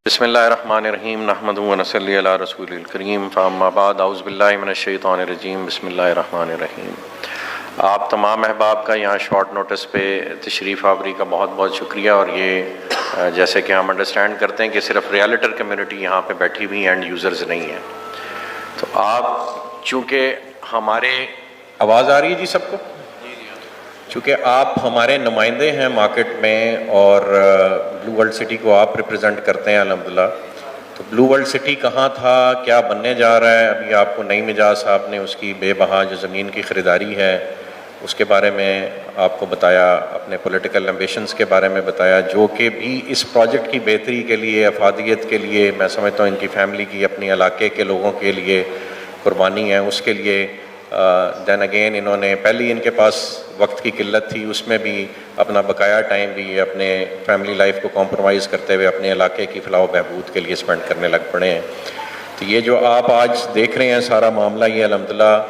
بسم اللہ الرحمن الرحیم نحمدہ و نصلی علی رسول الکریم فاما بعد اعوذ باللہ من الشیطان الرجیم بسم اللہ الرحمن الرحیم۔ آپ تمام احباب کا یہاں شارٹ نوٹس پہ تشریف آوری کا بہت بہت شکریہ، اور یہ جیسے کہ ہم انڈرسٹینڈ کرتے ہیں کہ صرف ریئلٹر کمیونٹی یہاں پہ بیٹھی ہوئی اینڈ یوزرز نہیں ہیں، تو آپ چونکہ ہمارے آواز آ رہی ہے جی سب کو، چونکہ آپ ہمارے نمائندے ہیں مارکیٹ میں اور بلو ورلڈ سٹی کو آپ ریپرزینٹ کرتے ہیں الحمدللہ، تو بلو ورلڈ سٹی کہاں تھا، کیا بننے جا رہا ہے، ابھی آپ کو نئی مجاز صاحب نے اس کی بے بہا جو زمین کی خریداری ہے اس کے بارے میں آپ کو بتایا، اپنے پولیٹیکل ایمبیشنز کے بارے میں بتایا، جو کہ بھی اس پروجیکٹ کی بہتری کے لیے، افادیت کے لیے، میں سمجھتا ہوں ان کی فیملی کی، اپنی علاقے کے لوگوں کے لیے قربانی ہے، اس کے لیے دین اگین انہوں نے پہلی ان کے پاس وقت کی قلت تھی، اس میں بھی اپنا بقایا ٹائم بھی اپنے فیملی لائف کو کمپرومائز کرتے ہوئے اپنے علاقے کی فلاح و بہبود کے لیے اسپینڈ کرنے لگ پڑے ہیں۔ تو یہ جو آپ آج دیکھ رہے ہیں سارا معاملہ، یہ الحمدللہ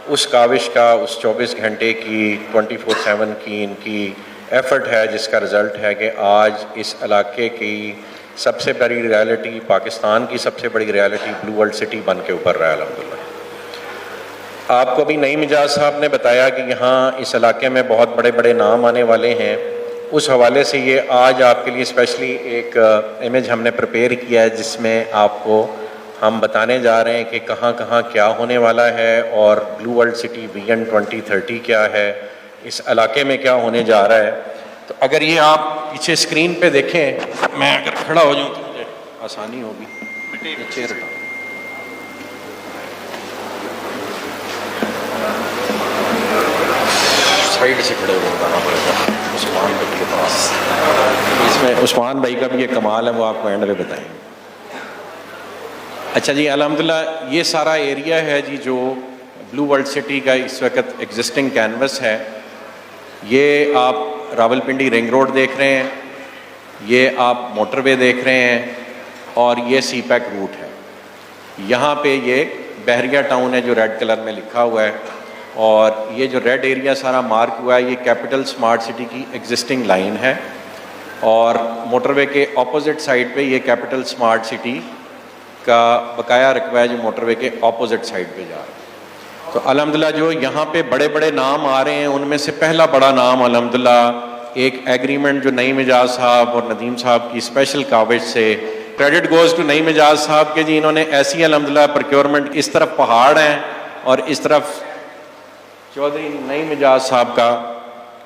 اس کاوش کا، اس 24 گھنٹے کی 24/7 کی ان کی ایفرٹ ہے، جس کا رزلٹ ہے کہ آج اس علاقے کی سب سے بڑی ریالٹی، پاکستان کی سب سے بڑی ریالٹی بلو ورلڈ سٹی بن کے ابھر رہا ہے الحمدللہ۔ آپ کو بھی نئی مجاز صاحب نے بتایا کہ یہاں اس علاقے میں بہت بڑے بڑے نام آنے والے ہیں، اس حوالے سے یہ آج آپ کے لیے اسپیشلی ایک امیج ہم نے پریپیئر کیا ہے، جس میں آپ کو ہم بتانے جا رہے ہیں کہ کہاں کہاں کیا ہونے والا ہے، اور بلو ورلڈ سٹی ویژن 2030 کیا ہے، اس علاقے میں کیا ہونے جا رہا ہے۔ تو اگر یہ آپ پیچھے اسکرین پہ دیکھیں، میں اگر کھڑا ہو جاؤں تو مجھے آسانی ہوگی، چیئر ہٹاؤ۔ سائڈ سے کھڑے ہوئے بتانا پڑے گا عثمان بھائی کے پاس، اس میں عثمان بھائی کا بھی یہ کمال ہے، وہ آپ کو اینڈ میں بتائیں گے۔ اچھا جی، الحمدللہ یہ سارا ایریا ہے جی جو بلو ورلڈ سٹی کا اس وقت ایگزسٹنگ کینوس ہے۔ یہ آپ راول پنڈی رنگ روڈ دیکھ رہے ہیں، یہ آپ موٹر وے دیکھ رہے ہیں، اور یہ سی پیک روٹ ہے۔ یہاں پہ یہ بحریہ ٹاؤن ہے جو ریڈ کلر میں لکھا ہوا ہے، اور یہ جو ریڈ ایریا سارا مارک ہوا ہے یہ کیپٹل سمارٹ سٹی کی ایگزسٹنگ لائن ہے، اور موٹر وے کے اپوزٹ سائڈ پہ یہ کیپٹل سمارٹ سٹی کا بقایا رقبہ ہے جو موٹر وے کے اپوزٹ سائڈ پہ جا رہا ہے۔ تو الحمدللہ جو یہاں پہ بڑے بڑے نام آ رہے ہیں، ان میں سے پہلا بڑا نام الحمدللہ ایک ایگریمنٹ جو نئی مجاز صاحب اور ندیم صاحب کی اسپیشل کاوش سے، کریڈٹ گوز ٹو نئی مجاز صاحب کے جی، انہوں نے ایسی الحمدللہ پروکیورمنٹ، اس طرف پہاڑ ہیں اور اس طرف چودھری نئی مجاز صاحب کا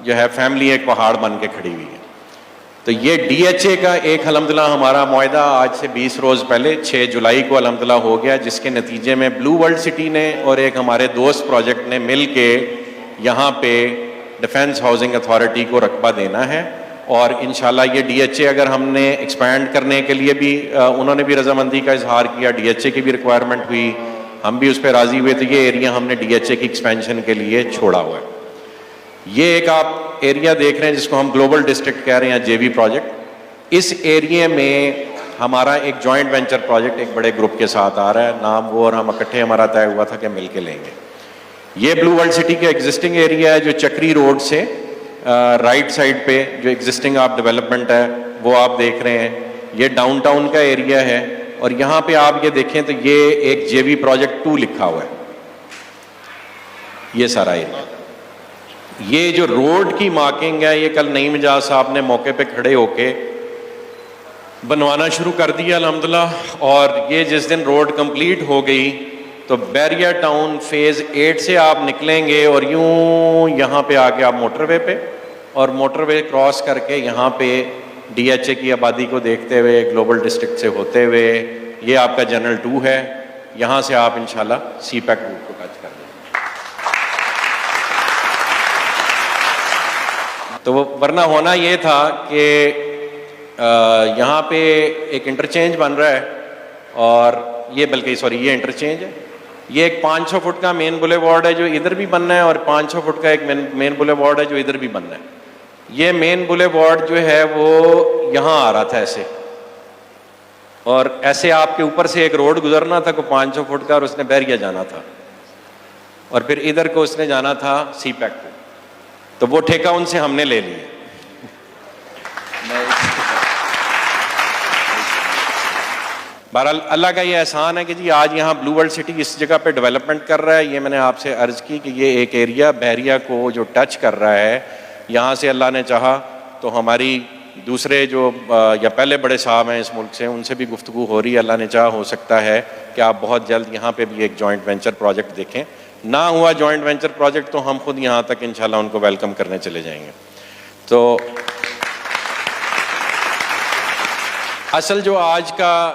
جو ہے فیملی ایک پہاڑ بن کے کھڑی ہوئی ہے۔ تو یہ ڈی ایچ اے کا ایک الحمدللہ ہمارا معاہدہ آج سے 20 روز پہلے 6 جولائی کو الحمدللہ ہو گیا، جس کے نتیجے میں بلو ورلڈ سٹی نے اور ایک ہمارے دوست پروجیکٹ نے مل کے یہاں پہ ڈیفنس ہاؤسنگ اتھارٹی کو رقبہ دینا ہے، اور انشاءاللہ یہ ڈی ایچ اے اگر ہم نے ایکسپینڈ کرنے کے لیے بھی انہوں نے بھی رضامندی کا اظہار کیا، ڈی ایچ اے کی بھی ریکوائرمنٹ ہوئی، ہم بھی اس پہ راضی ہوئے، تو یہ ایریا ہم نے ڈی ایچ اے کی ایکسپینشن کے لیے چھوڑا ہوا ہے۔ یہ ایک آپ ایریا دیکھ رہے ہیں جس کو ہم گلوبل ڈسٹرکٹ کہہ رہے ہیں، جے وی پروجیکٹ۔ اس ایریے میں ہمارا ایک جوائنٹ وینچر پروجیکٹ ایک بڑے گروپ کے ساتھ آ رہا ہے، نام وہ اور ہم اکٹھے ہمارا طے ہوا تھا کہ مل کے لیں گے۔ یہ بلو ورلڈ سٹی کے ایگزسٹنگ ایریا ہے جو چکری روڈ سے رائٹ سائڈ پہ جو ایگزسٹنگ آپ ڈیولپمنٹ ہے وہ آپ دیکھ رہے ہیں۔ یہ ڈاؤن ٹاؤن کا ایریا ہے، اور یہاں پہ آپ یہ دیکھیں تو یہ ایک جے وی پروجیکٹ 2 لکھا ہوا ہے، یہ سارا ایریا۔ یہ جو روڈ کی مارکنگ ہے یہ کل نئی مجاز صاحب نے موقع پہ کھڑے ہو کے بنوانا شروع کر دیا الحمدللہ، اور یہ جس دن روڈ کمپلیٹ ہو گئی تو بحریہ ٹاؤن فیز 8 سے آپ نکلیں گے اور یوں یہاں پہ آ کے آپ موٹر وے پہ، اور موٹر وے کراس کر کے یہاں پہ ڈی ایچ اے کی آبادی کو دیکھتے ہوئے گلوبل ڈسٹرکٹ سے ہوتے ہوئے یہ آپ کا جنرل 2 ہے، یہاں سے آپ انشاءاللہ سی پیک روٹ کو ٹچ کر دیں۔ تو وہ ورنہ ہونا یہ تھا کہ یہاں پہ ایک انٹرچینج بن رہا ہے، اور یہ بلکہ یہ انٹرچینج ہے، یہ ایک 500 فٹ کا مین بولے وارڈ ہے جو ادھر بھی بننا ہے، اور 500 فٹ کا ایک مین بولے وارڈ ہے جو ادھر بھی بننا ہے۔ یہ مین بولے وارڈ جو ہے وہ یہاں آ رہا تھا ایسے، اور ایسے آپ کے اوپر سے ایک روڈ گزرنا تھا کو 500 فٹ کا، اور اس نے بحریہ جانا تھا، اور پھر ادھر کو اس نے جانا تھا سی پیک کو، تو وہ ٹھیکہ ان سے ہم نے لے لیا۔ بہرحال اللہ کا یہ احسان ہے کہ جی آج یہاں بلو ورلڈ سٹی اس جگہ پہ ڈیولپمنٹ کر رہا ہے. یہ میں نے آپ سے عرض کی کہ یہ ایک ایریا بحریہ کو جو ٹچ کر رہا ہے, یہاں سے اللہ نے چاہا تو ہماری دوسرے جو یا پہلے بڑے صاحب ہیں اس ملک سے, ان سے بھی گفتگو ہو رہی ہے. اللہ نے چاہا ہو سکتا ہے کہ آپ بہت جلد یہاں پہ بھی ایک جوائنٹ وینچر پروجیکٹ دیکھیں. نہ ہوا جوائنٹ وینچر پروجیکٹ تو ہم خود یہاں تک انشاءاللہ ان کو ویلکم کرنے چلے جائیں گے. تو اصل جو آج کا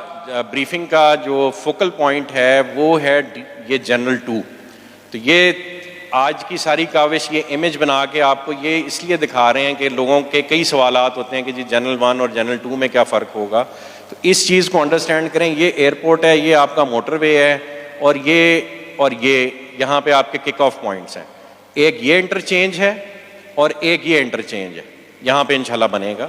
بریفنگ کا جو فوکل پوائنٹ ہے وہ ہے یہ جنرل 2. تو یہ آج کی ساری کاوش یہ امیج بنا کے آپ کو یہ اس لیے دکھا رہے ہیں کہ لوگوں کے کئی سوالات ہوتے ہیں کہ جی جنرل 1 اور جنرل 2 میں کیا فرق ہوگا. تو اس چیز کو انڈرسٹینڈ کریں. یہ ایئرپورٹ ہے, یہ آپ کا موٹر وے ہے, اور یہ یہاں پہ آپ کے کک آف پوائنٹس ہیں. ایک یہ انٹرچینج ہے اور ایک یہ انٹرچینج ہے یہاں پہ انشاءاللہ بنے گا.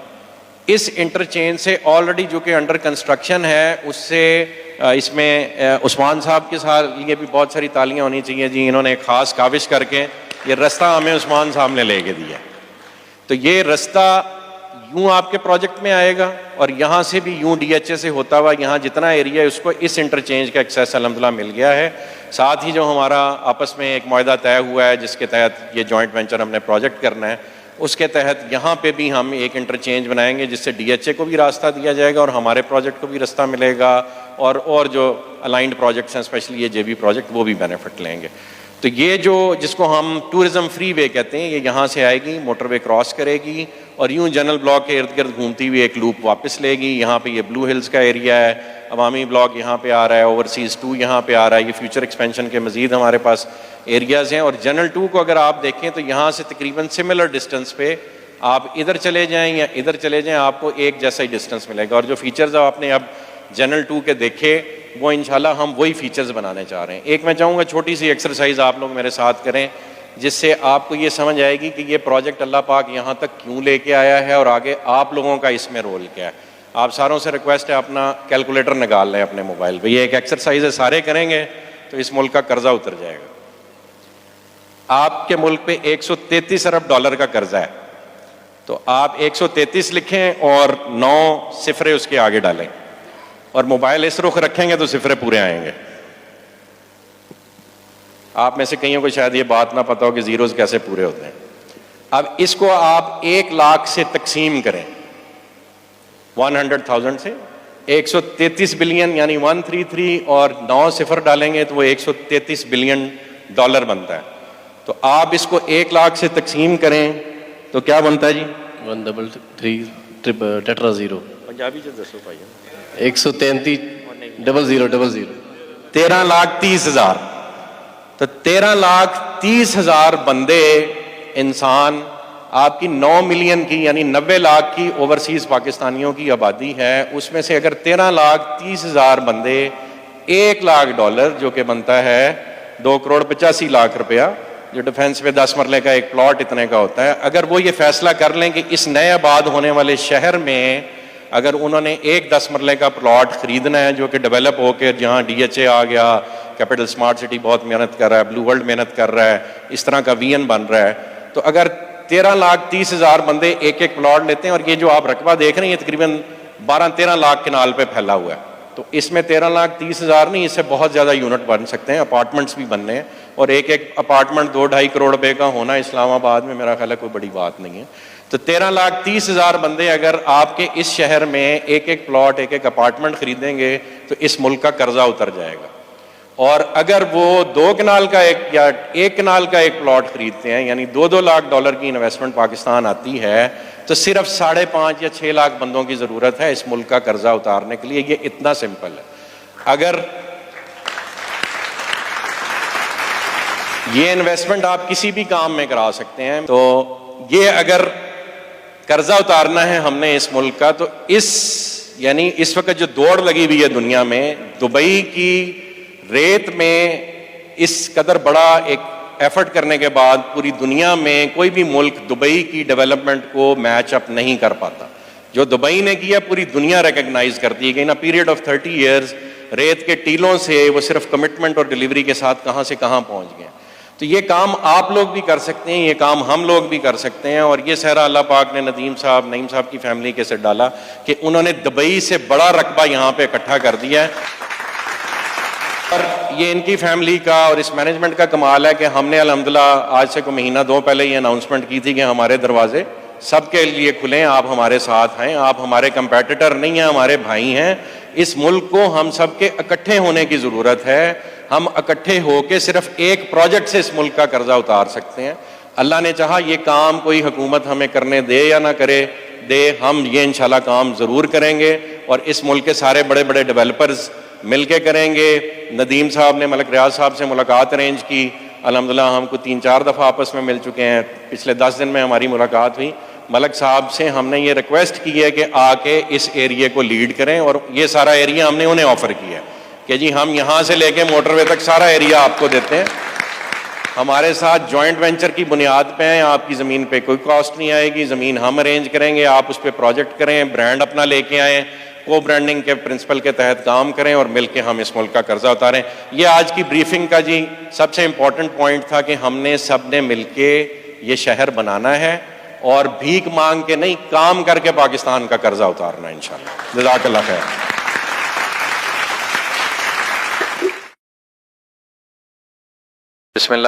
اس انٹرچینج سے آلریڈی جو کہ انڈر کنسٹرکشن ہے اس سے اس میں عثمان صاحب کے ساتھ لیے بھی بہت ساری تالیاں ہونی چاہیے جی. انہوں نے ایک خاص کاوش کر کے یہ رستہ ہمیں عثمان صاحب نے لے کے دیا. تو یہ رستہ یوں آپ کے پروجیکٹ میں آئے گا اور یہاں سے بھی یوں ڈی ایچ اے سے ہوتا ہوا یہاں جتنا ایریا ہے اس کو اس انٹرچینج کا ایکسیس الحمدللہ مل گیا ہے. ساتھ ہی جو ہمارا آپس میں ایک معاہدہ طے ہوا ہے جس کے تحت یہ جوائنٹ وینچر ہم نے پروجیکٹ کرنا ہے, اس کے تحت یہاں پہ بھی ہم ایک انٹرچینج بنائیں گے جس سے ڈی ایچ اے کو بھی راستہ دیا جائے گا اور ہمارے پروجیکٹ کو بھی راستہ ملے گا, اور جو الائنڈ پروجیکٹس ہیں اسپیشلی یہ جے بی پروجیکٹ وہ بھی بینیفٹ لیں گے. تو یہ جو جس کو ہم ٹورزم فری وے کہتے ہیں, یہ یہاں سے آئے گی, موٹر وے کراس کرے گی اور یوں جنرل بلاک کے ارد گرد گھومتی ہوئی ایک لوپ واپس لے گی. یہاں پہ یہ بلو ہلز کا ایریا ہے, عوامی بلاک یہاں پہ آ رہا ہے, اوورسیز 2 یہاں پہ آ رہا ہے. یہ فیوچر ایکسپینشن کے مزید ہمارے پاس ایریاز ہیں. اور جنرل 2 کو اگر آپ دیکھیں تو یہاں سے تقریباً سملر ڈسٹینس پہ آپ ادھر چلے جائیں یا ادھر چلے جائیں آپ کو ایک جیسا ہی ڈسٹینس ملے گا. اور جو فیچرز آپ نے اب جنرل 2 کے دیکھے وہ انشاءاللہ ہم وہی فیچرز بنانے چاہ رہے ہیں. ایک میں چاہوں گا چھوٹی سی ایکسرسائز آپ لوگ میرے ساتھ کریں جس سے آپ کو یہ سمجھ آئے گی کہ یہ پروجیکٹ اللہ پاک یہاں تک کیوں لے کے آیا ہے اور آگے آپ لوگوں کا اس میں رول کیا ہے. آپ ساروں سے ریکویسٹ ہے اپنا کیلکولیٹر نکال لیں اپنے موبائل پہ. یہ ایک ایکسرسائز ہے, سارے کریں گے تو اس ملک کا قرضہ اتر جائے گا. آپ کے ملک پہ $133 ارب کا قرضہ ہے, تو آپ 133 لکھیں اور 9 صفرے اس کے آگے ڈالیں اور موبائل اس رخ رکھیں گے تو صفرے پورے آئیں گے. آپ میں سے کئیوں کو شاید یہ بات نہ پتا ہو کہ زیروز کیسے پورے ہوتے ہیں. اب اس کو آپ 1 لاکھ سے تقسیم کریں, 100,000 سے 133 بلین یعنی 133 اور 9 صفر ڈالیں گے تو وہ $133 بلین بنتا ہے. تو آپ اس کو 1 لاکھ سے تقسیم کریں تو کیا بنتا ہے جی؟ 133 ٹیٹرا زیرو پنجابی سے دسو بھائی. 133,000 13,30,000. تو 13,30,000 بندے انسان آپ کی 9 ملین کی یعنی 90 لاکھ کی اوورسیز پاکستانیوں کی آبادی ہے. اس میں سے اگر 13,30,000 بندے $1 لاکھ جو کہ بنتا ہے 2,85,00,000 روپیہ, جو ڈیفینس پہ 10 مرلے کا ایک پلاٹ اتنے کا ہوتا ہے, اگر وہ یہ فیصلہ کر لیں کہ اس نئے آباد ہونے والے شہر میں اگر انہوں نے ایک 10 مرلے کا پلاٹ خریدنا ہے جو کہ ڈیولپ ہو کے جہاں ڈی ایچ اے آ گیا, کیپٹل اسمارٹ سٹی بہت محنت کر رہا ہے, بلو ورلڈ محنت کر رہا ہے, اس طرح کا وی این بن رہا ہے, تو اگر 13,30,000 بندے ایک پلاٹ لیتے ہیں اور یہ جو آپ رقبہ دیکھ رہے ہیں یہ تقریباً 12-13 لاکھ کنال پہ پھیلا ہوا ہے. تو اس میں 13,30,000 نہیں, اس سے بہت زیادہ یونٹ بن سکتے ہیں, اپارٹمنٹس بھی بننے ہیں, اور ایک اپارٹمنٹ 2-2.5 کروڑ روپے کا ہونا اسلام آباد میں میرا خیال ہے کوئی بڑی بات نہیں ہے. تو 13,30,000 بندے اگر آپ کے اس شہر میں ایک پلاٹ ایک اپارٹمنٹ خریدیں گے تو اس ملک کا قرضہ اتر جائے گا. اور اگر وہ 2 کنال کا یا 1 کنال کا ایک پلاٹ خریدتے ہیں یعنی $2 لاکھ کی انویسٹمنٹ پاکستان آتی ہے تو صرف 5.5 یا 6 لاکھ بندوں کی ضرورت ہے اس ملک کا قرضہ اتارنے کے لیے. یہ اتنا سمپل ہے. اگر یہ انویسٹمنٹ آپ کسی بھی کام میں کرا سکتے ہیں, تو یہ اگر قرضہ اتارنا ہے ہم نے اس ملک کا, تو یعنی اس وقت جو دوڑ لگی ہوئی ہے دنیا میں, دبئی کی ریت میں اس قدر بڑا ایک ایفرٹ کرنے کے بعد پوری دنیا میں کوئی بھی ملک دبئی کی ڈیولپمنٹ کو میچ اپ نہیں کر پاتا. جو دبئی نے کیا پوری دنیا ریکگنائز کرتی ہے کہ ان اے پیریڈ آف 30 ایئرز ریت کے ٹیلوں سے وہ صرف کمٹمنٹ اور ڈیلیوری کے ساتھ کہاں سے کہاں پہنچ گئے. تو یہ کام آپ لوگ بھی کر سکتے ہیں، یہ کام ہم لوگ بھی کر سکتے ہیں، اور یہ صحرا اللہ پاک نے نعیم صاحب کی فیملی کے سے ڈالا کہ انہوں نے دبئی سے بڑا رقبہ یہاں پہ اکٹھا کر دیا ہے. اور یہ ان کی فیملی کا اور اس مینجمنٹ کا کمال ہے کہ ہم نے الحمدللہ آج سے کوئی مہینہ دو پہلے یہ اناؤنسمنٹ کی تھی کہ ہمارے دروازے سب کے لیے کھلے ہیں، آپ ہمارے ساتھ ہیں، آپ ہمارے کمپیٹیٹر نہیں ہیں، ہمارے بھائی ہیں. اس ملک کو ہم سب کے اکٹھے ہونے کی ضرورت ہے. ہم اکٹھے ہو کے صرف ایک پروجیکٹ سے اس ملک کا قرضہ اتار سکتے ہیں. اللہ نے چاہا یہ کام کوئی حکومت ہمیں کرنے دے یا نہ کرے دے، ہم یہ انشاءاللہ کام ضرور کریں گے، اور اس ملک کے سارے بڑے بڑے ڈیولپرز مل کے کریں گے. ندیم صاحب نے ملک ریاض صاحب سے ملاقات ارینج کی، الحمدللہ ہم کو 3-4 دفعہ آپس میں مل چکے ہیں. پچھلے 10 دن میں ہماری ملاقات ہوئی. ملک صاحب سے ہم نے یہ ریکویسٹ کی ہے کہ آ کے اس ایریے کو لیڈ کریں، اور یہ سارا ایریا ہم نے انہیں آفر کیا ہے کہ جی ہم یہاں سے لے کے موٹر وے تک سارا ایریا آپ کو دیتے ہیں. ہمارے ساتھ جوائنٹ وینچر کی بنیاد پہ ہیں، آپ کی زمین پہ کوئی کاسٹ نہیں آئے گی، زمین ہم ارینج کریں گے، آپ اس پہ پروجیکٹ کریں، برانڈ اپنا لے کے آئیں، کو برانڈنگ کے پرنسپل کے تحت کام کریں، اور مل کے ہم اس ملک کا قرضہ اتاریں. یہ آج کی بریفنگ کا جی سب سے امپورٹنٹ پوائنٹ تھا کہ ہم نے سب نے مل کے یہ شہر بنانا ہے، اور بھیک مانگ کے نہیں، کام کر کے پاکستان کا قرضہ اتارنا ہے انشاءاللہ. جزاک اللہ خیر. بسم اللہ.